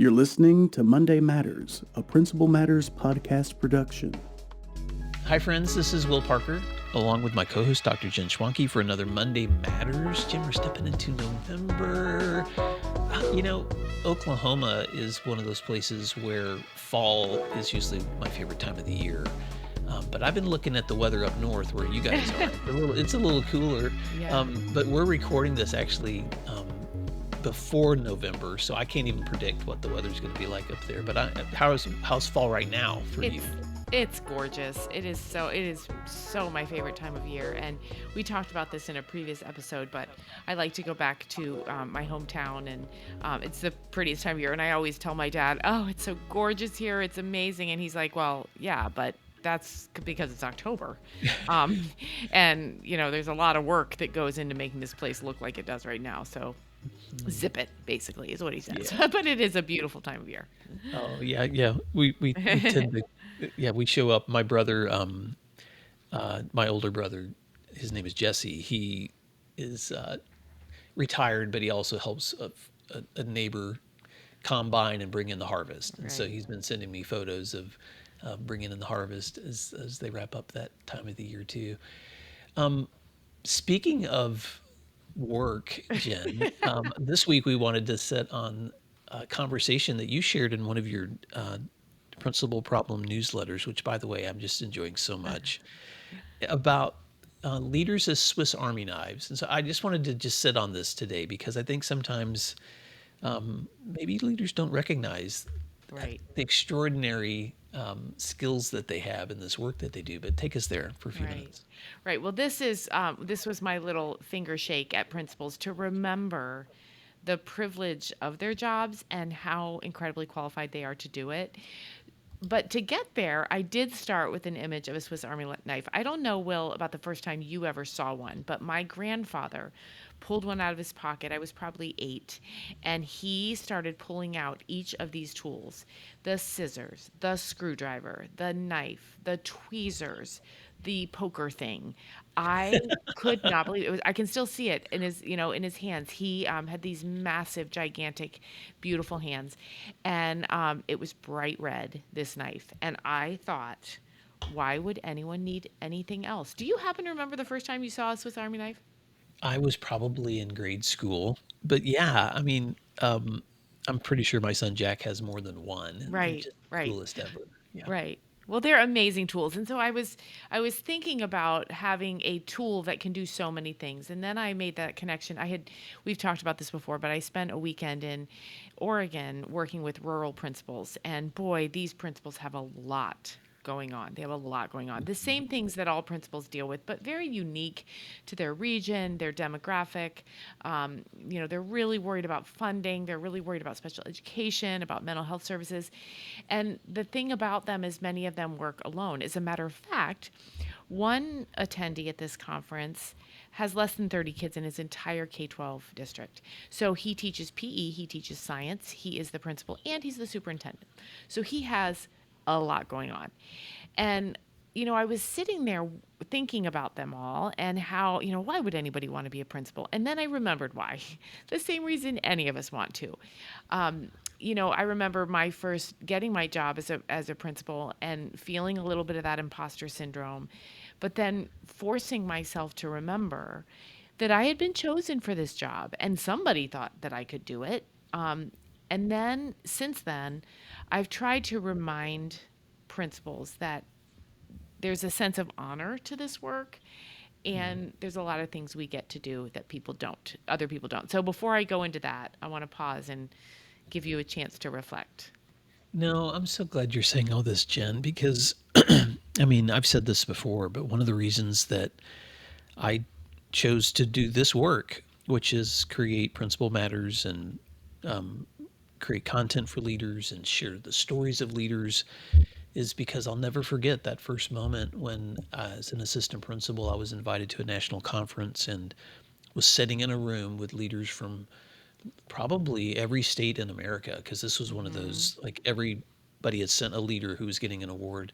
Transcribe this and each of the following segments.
You're listening to Monday Matters, a Principal Matters podcast production. Hi, friends. This is Will Parker, along with my co-host, Dr. Jen Schwanke, for another Monday Matters. Jen, we're stepping into November. Oklahoma is one of those places where fall is usually my favorite time of the year. But I've been looking at the weather up north where you guys are. It's a little cooler. Yeah. But we're recording this actually before November, so I can't even predict what the weather's going to be like up there. But how's fall right now for you? It's gorgeous. It is so my favorite time of year. And we talked about this in a previous episode, but I like to go back to my hometown, and it's the prettiest time of year. And I always tell my dad, "Oh, it's so gorgeous here. It's amazing." And he's like, "Well, yeah, but that's because it's October." And there's a lot of work that goes into making this place look like it does right now. So zip it, basically, is what he says. Yeah. But it is a beautiful time of year. Oh yeah. We tend to, we show up. My brother, my older brother, his name is Jesse. He is retired, but he also helps a neighbor combine and bring in the harvest. And so Right. he's been sending me photos of bringing in the harvest as they wrap up that time of the year too. Speaking of work, Jen, this week we wanted to set on a conversation that you shared in one of your principal problem newsletters, which, by the way, I'm just enjoying so much, about leaders as Swiss Army knives. And so I just wanted to just sit on this today because I think sometimes maybe leaders don't recognize Right. the extraordinary skills that they have in this work that they do. But take us there for a few Right. minutes. Right. Well, this was my little finger shake at principals to remember the privilege of their jobs and how incredibly qualified they are to do it. But to get there, I did start with an image of a Swiss Army knife. I don't know, Will, about the first time you ever saw one, but my grandfather pulled one out of his pocket. I was probably 8, and he started pulling out each of these tools: the scissors, the screwdriver, the knife, the tweezers, the poker thing. I could not believe it. I can still see it in his hands. He had these massive, gigantic, beautiful hands, and it was bright red, this knife. And I thought, why would anyone need anything else? Do you happen to remember the first time you saw a Swiss Army knife? I was probably in grade school, but yeah, I mean, I'm pretty sure my son Jack has more than one, and they're Right, just the right. coolest ever. Yeah. Right. Well, they're amazing tools. And so I was thinking about having a tool that can do so many things. And then I made that connection. We've talked about this before, but I spent a weekend in Oregon working with rural principals. And boy, these principals have a lot going on. They have a lot going on. The same things that all principals deal with, but very unique to their region, their demographic. They're really worried about funding. They're really worried about special education, about mental health services. And the thing about them is many of them work alone. As a matter of fact, one attendee at this conference has less than 30 kids in his entire K-12 district. So he teaches PE, he teaches science, he is the principal, and he's the superintendent. So he has a lot going on. And I was sitting there thinking about them all and how, why would anybody want to be a principal? And then I remembered why. The same reason any of us want to. I remember my first getting my job as a principal and feeling a little bit of that imposter syndrome, but then forcing myself to remember that I had been chosen for this job and somebody thought that I could do it. And then since then, I've tried to remind principals that there's a sense of honor to this work, and there's a lot of things we get to do that other people don't. So before I go into that, I want to pause and give you a chance to reflect. No, I'm so glad you're saying all this, Jen, because I mean, I've said this before, but one of the reasons that I chose to do this work, which is create Principal Matters and create content for leaders and share the stories of leaders, is because I'll never forget that first moment when, as an assistant principal, I was invited to a national conference and was sitting in a room with leaders from probably every state in America, because this was one of Mm-hmm. those, like, everybody had sent a leader who was getting an award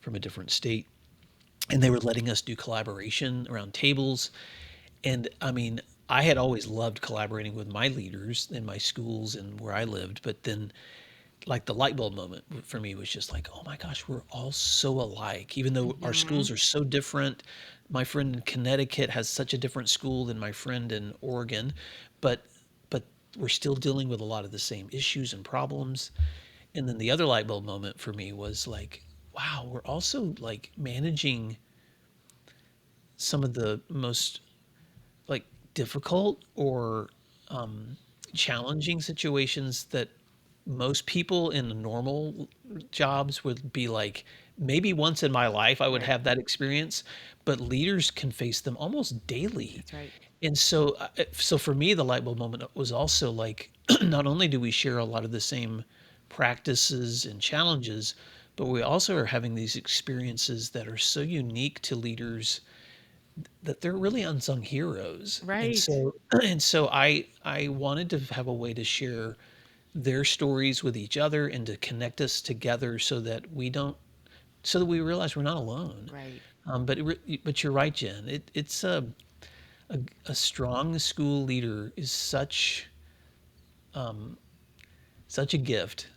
from a different state, and they were letting us do collaboration around tables. And I mean, I had always loved collaborating with my leaders in my schools and where I lived, but then like the light bulb moment for me was just like, oh my gosh, we're all so alike, even though our Hmm. schools are so different. My friend in Connecticut has such a different school than my friend in Oregon, but but we're still dealing with a lot of the same issues and problems. And then the other light bulb moment for me was like, wow, we're also like managing some of the most like difficult or challenging situations that most people in the normal jobs would be like, maybe once in my life I would Right. have that experience, but leaders can face them almost daily. That's right. And so, so for me, the light bulb moment was also like, not only do we share a lot of the same practices and challenges, but we also are having these experiences that are so unique to leaders that they're really unsung heroes. And Right. so, and so I wanted to have a way to share their stories with each other and to connect us together so that we don't, so that we realize we're not alone. Right. But you're right, Jen. It's a strong school leader is such a gift,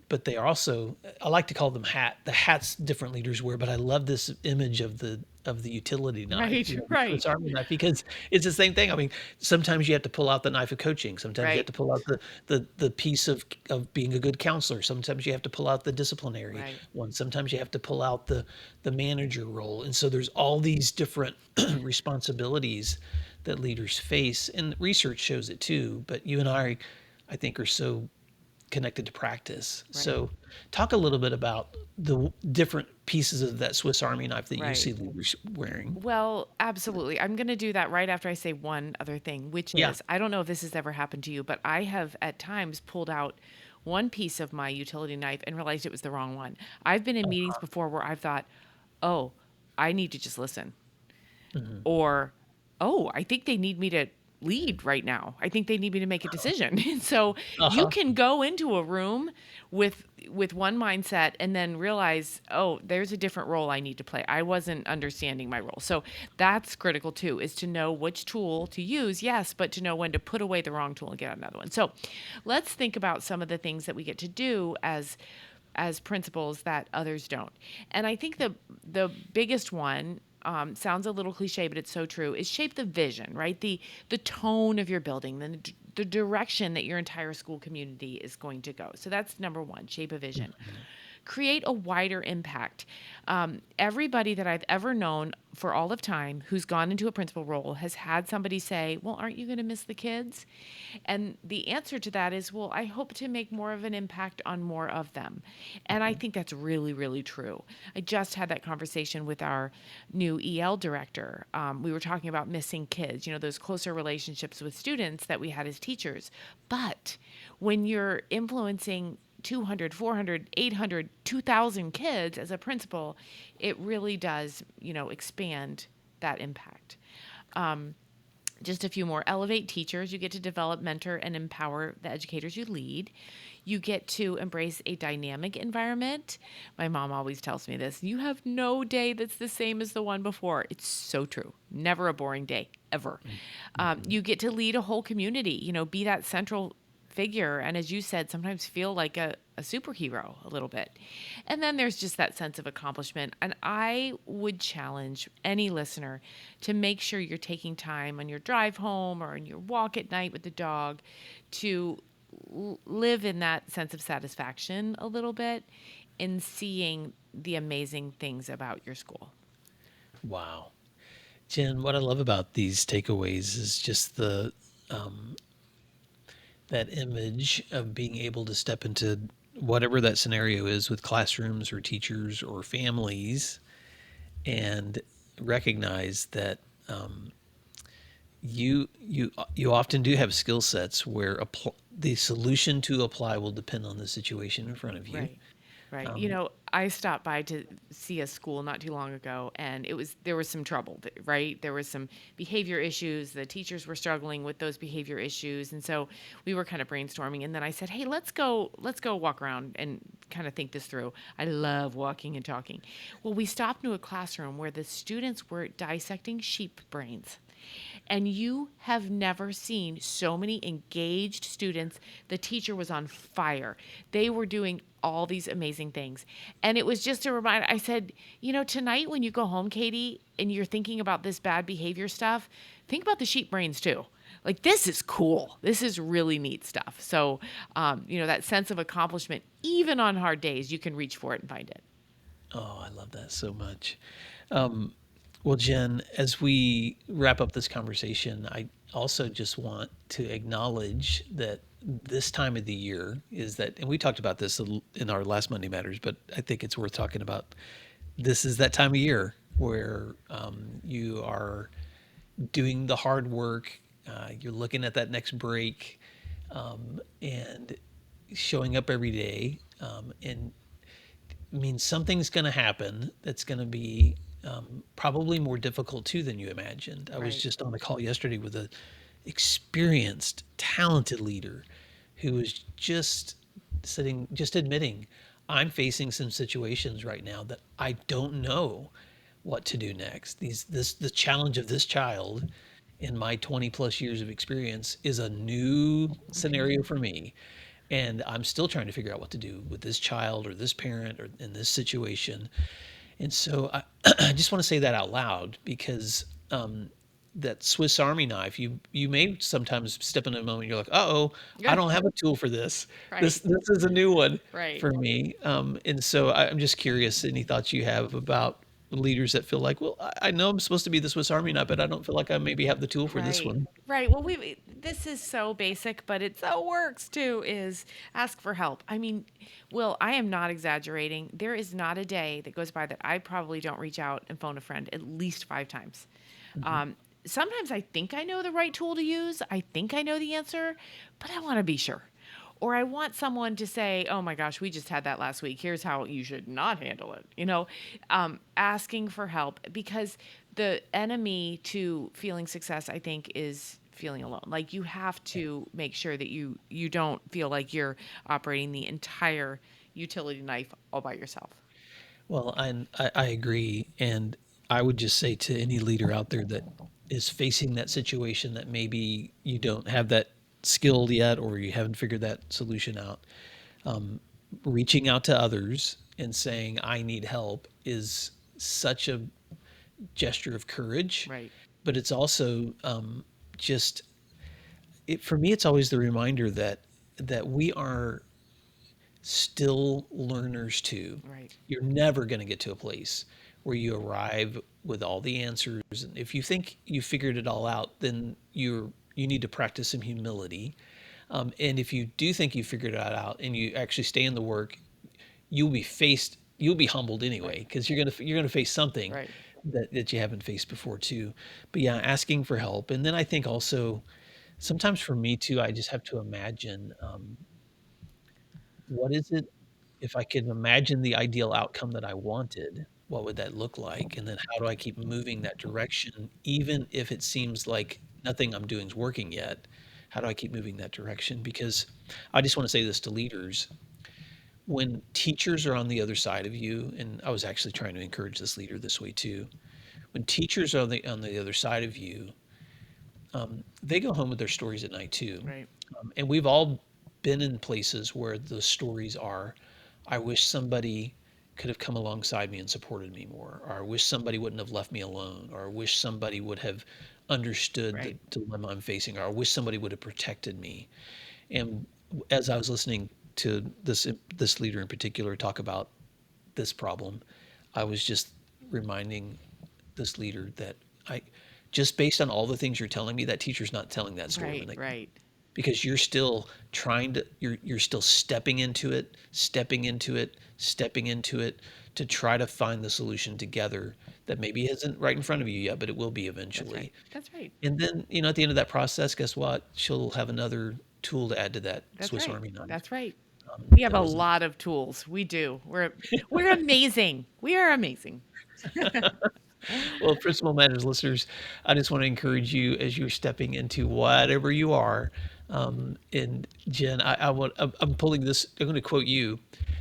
but they are also, I like to call them the hats different leaders wear, but I love this image of the utility knife, Right. the Right. Swiss Army knife, because it's the same thing. I mean, sometimes you have to pull out the knife of coaching, sometimes you have Right. to pull out the piece of being a good counselor, sometimes you have to pull out the disciplinary Right. one, sometimes you have to pull out the manager role. And so there's all these different responsibilities that leaders face, and research shows it too, but you and I think are so connected to practice. Right. So, talk a little bit about the different pieces of that Swiss Army knife that you Right. see leaders wearing. Well, absolutely. I'm going to do that right after I say one other thing, which Yeah. is I don't know if this has ever happened to you, but I have at times pulled out one piece of my utility knife and realized it was the wrong one. I've been in meetings before where I've thought, oh, I need to just listen. Mhm. Or, oh, I think they need me to lead right now. I think they need me to make a decision. And so you Uh-huh. can go into a room with one mindset and then realize, oh, there's a different role I need to play. I wasn't understanding my role. So that's critical too, is to know which tool to use, yes, but to know when to put away the wrong tool and get another one. So let's think about some of the things that we get to do as principals that others don't. And I think the biggest one sounds a little cliche, but it's so true. Is shape the vision, right? The tone of your building, the direction that your entire school community is going to go. So that's number one. Shape a vision. Mhm. Create a wider impact. Everybody that I've ever known for all of time who's gone into a principal role has had somebody say, well, aren't you going to miss the kids? And the answer to that is, well, I hope to make more of an impact on more of them. And I think that's really, really true. I just had that conversation with our new EL director. We were talking about missing kids, those closer relationships with students that we had as teachers. But when you're influencing 200, 400, 800, 2,000 kids as a principal, it really does, expand that impact. Just a few more. Elevate teachers. You get to develop, mentor, and empower the educators you lead. You get to embrace a dynamic environment. My mom always tells me this: you have no day that's the same as the one before. It's so true. Never a boring day, ever. Mhm. You get to lead a whole community, be that central figure. And as you said, sometimes feel like a superhero a little bit. And then there's just that sense of accomplishment. And I would challenge any listener to make sure you're taking time on your drive home or on your walk at night with the dog to live in that sense of satisfaction a little bit in seeing the amazing things about your school. Wow. Jen, what I love about these takeaways is just that image of being able to step into whatever that scenario is with classrooms or teachers or families and recognize that you often do have skill sets where the solution to apply will depend on the situation in front of you. Right. Right. Um, I stopped by to see a school not too long ago, and there was some trouble, right? There was some behavior issues. The teachers were struggling with those behavior issues. And so we were kind of brainstorming, and then I said, "Hey, let's go walk around and kind of think this through." I love walking and talking. Well, we stopped into a classroom where the students were dissecting sheep brains. And you have never seen so many engaged students. The teacher was on fire. They were doing all these amazing things. And it was just a reminder. I said, tonight when you go home, Katie, and you're thinking about this bad behavior stuff, think about the sheep brains too. Like, this is cool. This is really neat stuff. So, that sense of accomplishment, even on hard days, you can reach for it and find it. Oh, I love that so much. Um, well, Jen, as we wrap up this conversation, I also just want to acknowledge that this time of the year is that, and we talked about this in our last Monday Matters, but I think it's worth talking about. This is that time of year where you are doing the hard work, you're looking at that next break, and showing up every day. And means something's going to happen that's going to be probably more difficult too than you imagined. I was Right. just on a call yesterday with a experienced, talented leader who was just admitting, I'm facing some situations right now that I don't know what to do next. The challenge of this child in my 20 plus years of experience is a new scenario for me. And I'm still trying to figure out what to do with this child or this parent or in this situation. And so I just want to say that out loud because that Swiss Army knife, you may sometimes step in a moment, you're like, oh, I Yeah. don't have a tool for this. This Right. this is a new one Right. for me. And so I'm just curious, any thoughts you have about leaders that feel like, well, I know I'm supposed to be the Swiss Army knife, but I don't feel like I maybe have the tool for this Right. one. Right. Well, this is so basic, but it so works too, is ask for help. I mean, Will, I am not exaggerating. There is not a day that goes by that I probably don't reach out and phone a friend at least 5 times. Mhm. Um, Sometimes I think I know the right tool to use. I think I know the answer, but I want to be sure. Or I want someone to say, oh my gosh, we just had that last week. Here's how you should not handle it. Asking for help, because the enemy to feeling success, I think, is feeling alone. Like, you have to make sure that you don't feel like you're operating the entire utility knife all by yourself. Well, I agree. And I would just say to any leader out there that is facing that situation that maybe you don't have that skill yet or you haven't figured that solution out, reaching out to others and saying, I need help is such a gesture of courage. Right. But it's also just, for me, it's always the reminder that we are still learners too. Right. You're never going to get to a place where you arrive with all the answers. And if you think you figured it all out, then you need to practice some humility. And if you do think you figured it out and you actually stay in the work, you'll be humbled anyway Right. because you're gonna face something Right. that you haven't faced before too. But yeah, asking for help, and then I think also sometimes for me too, I just have to imagine. What is it if I could imagine the ideal outcome that I wanted, what would that look like? And then how do I keep moving that direction, even if it seems like nothing I'm doing is working yet? How do I keep moving that direction? Because I just want to say this to leaders. When teachers are on the other side of you, and I was actually trying to encourage this leader this way too. When teachers are on the other side of you, they go home with their stories at night too. Right. And we've all been in places where the stories are, I wish somebody could have come alongside me and supported me more, or I wish somebody wouldn't have left me alone, or I wish somebody would have understood the Right. dilemma I'm facing, or I wish somebody would have protected me. And as I was listening to this leader in particular talk about this problem, I was just reminding this leader that I just based on all the things you're telling me, that teacher's not telling that story when Right. they Right. because you're still you're still stepping into it to try to find the solution together that maybe isn't right in front of you yet, but it will be That's right. eventually. That's right. And then, at the end of that process, guess what? She'll have another tool to add to that That's Swiss right. Army knife. That's right. We have That a wasn't. lot of tools. We do. We're amazing. We are amazing. Well, Principal Matters listeners, I just want to encourage you as you're stepping into whatever you are. And Jen, I'm pulling this. I'm going to quote you.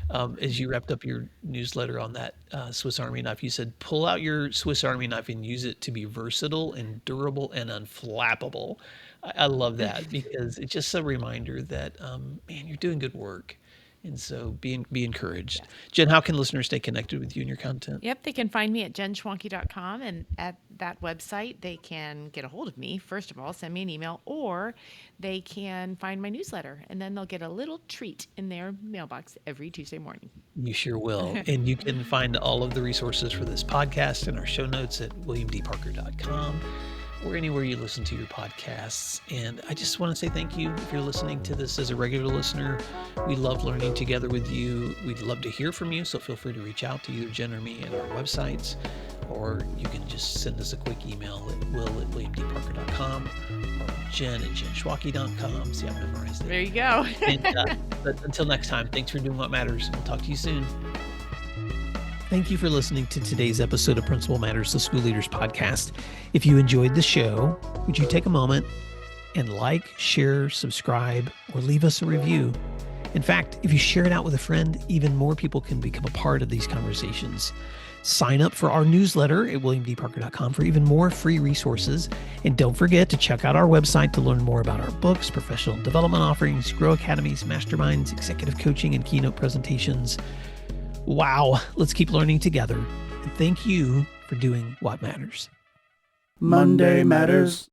as you wrapped up your newsletter on that Swiss Army knife, you said, pull out your Swiss Army knife and use it to be versatile and durable and unflappable. I love that because it's just a reminder that, man, you're doing good work. And so be encouraged. Yes. Jen, how can listeners stay connected with you and your content? Yep, they can find me at jenschwanke.com, and at that website, they can get a hold of me. First of all, send me an email, or they can find my newsletter, and then they'll get a little treat in their mailbox every Tuesday morning. You sure will. And you can find all of the resources for this podcast and our show notes at williamdparker.com or anywhere you listen to your podcasts. And I just want to say thank you if you're listening to this as a regular listener. We love learning together with you. We'd love to hear from you, so feel free to reach out to either Jen or me at our websites, or you can just send us a quick email at will@williamdparker.com or jen@jenschwanke.com. See, I've memorized it. There you go. But until next time, thanks for doing what matters. We'll talk to you soon. Thank you for listening to today's episode of Principal Matters, the School Leaders Podcast. If you enjoyed the show, would you take a moment and like, share, subscribe, or leave us a review? In fact, if you share it out with a friend, even more people can become a part of these conversations. Sign up for our newsletter at williamdparker.com for even more free resources. And don't forget to check out our website to learn more about our books, professional development offerings, Grow Academies, masterminds, executive coaching, and keynote presentations. Wow, let's keep learning together. And thank you for doing what matters. Monday Matters.